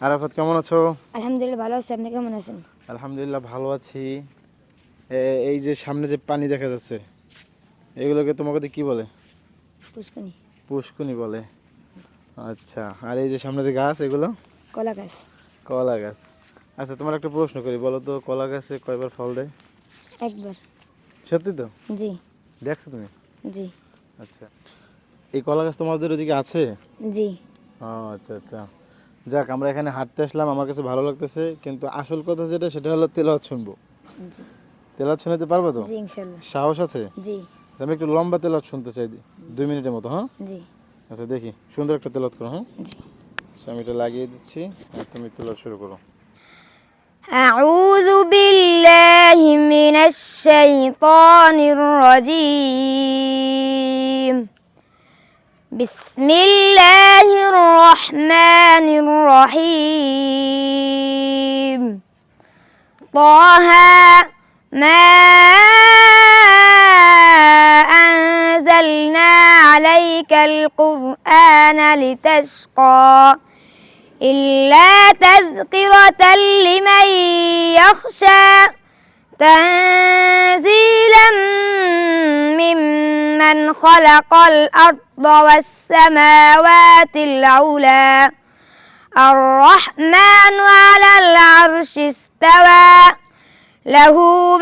আরাফাত কেমন আছো? আলহামদুলিল্লাহ ভালো আছি, আপনি কেমন আছেন? আলহামদুলিল্লাহ ভালো আছি। এই যে সামনে যে পানি দেখা যাচ্ছে, এগুলোকে তোমাকে কি বলে? পুষ্কুনি। পুষ্কুনি বলে। আচ্ছা, আর এই যে সামনে যে গাছ, এগুলো? কলা গাছ। কলা গাছ। আচ্ছা, তোমার একটা প্রশ্ন করি, বলো তো, কলা গাছে কয়বার ফল দেয়? একবার। সত্যি তো? জি। দেখছো তুমি? জি। আচ্ছা, এই কলা গাছ তোমাদের ওদিকে আছে? জি। ও আচ্ছা আচ্ছা। যাক, আমরা এখানে হাঁটতে আসলাম, আমার কাছে ভালো লাগতেছে, কিন্তু আসল কথা যেটা সেটা হলো তেলাওয়াত শুনবো। জি। তেলাওয়াত শোনাতে পারবে তো? জি ইনশাল্লাহ। সাহস আছে? জি। আমি একটু লম্বা তেলাওয়াত শুনতে চাই, 2 মিনিটের মতো। হ্যাঁ, জি। আচ্ছা দেখি, সুন্দর একটা তেলাওয়াত করো। হ্যাঁ, জি। আচ্ছা, আমি এটা লাগিয়ে দিচ্ছি আর তুমি তেলাওয়াত শুরু করো। أعوذ بالله من الشيطان الرجيم. بسم الله الرحمن الرحيم. طه ما أنزلنا عليك القرآن لتشقى إلا تذكرة لمن يخشى تنزيلا ممن خلق الأرض والسماوات العلى الرحمن على العرش استوى له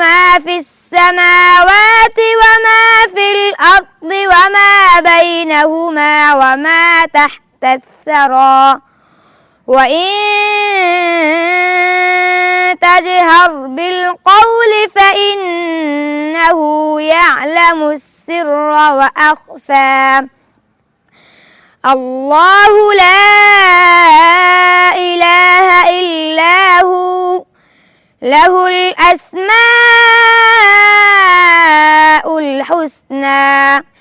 ما في السماوات وما في الأرض وما بينهما وما تحت الثرى وإن تجهر بالقول فإنه يعلم السر وأخفى الله لا إله إلا هو له الأسماء الحسنى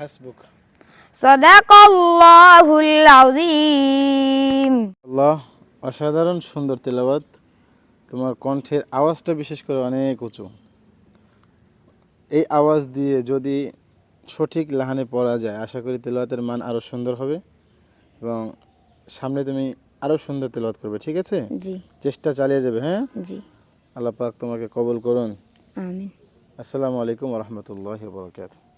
হাসবুক। صدق الله العظيم. আল্লাহ, অসাধারণ সুন্দর তেলাওয়াত। তোমার কণ্ঠের আওয়াজটা বিশেষ করে অনেক উঁচু। এই আওয়াজ দিয়ে যদি সঠিক লাহানে পড়া যায়, আশা করি তেলাওয়াতের মান আরও সুন্দর হবে এবং সামনে তুমি আরও সুন্দর তেলাওয়াত করবে। ঠিক আছে? জি। চেষ্টা চালিয়ে যাবে। হ্যাঁ, জি। আল্লাহ পাক তোমাকে কবুল করুন। আমিন। আসসালামু আলাইকুম ওয়া রাহমাতুল্লাহি ওয়া বারাকাতুহু।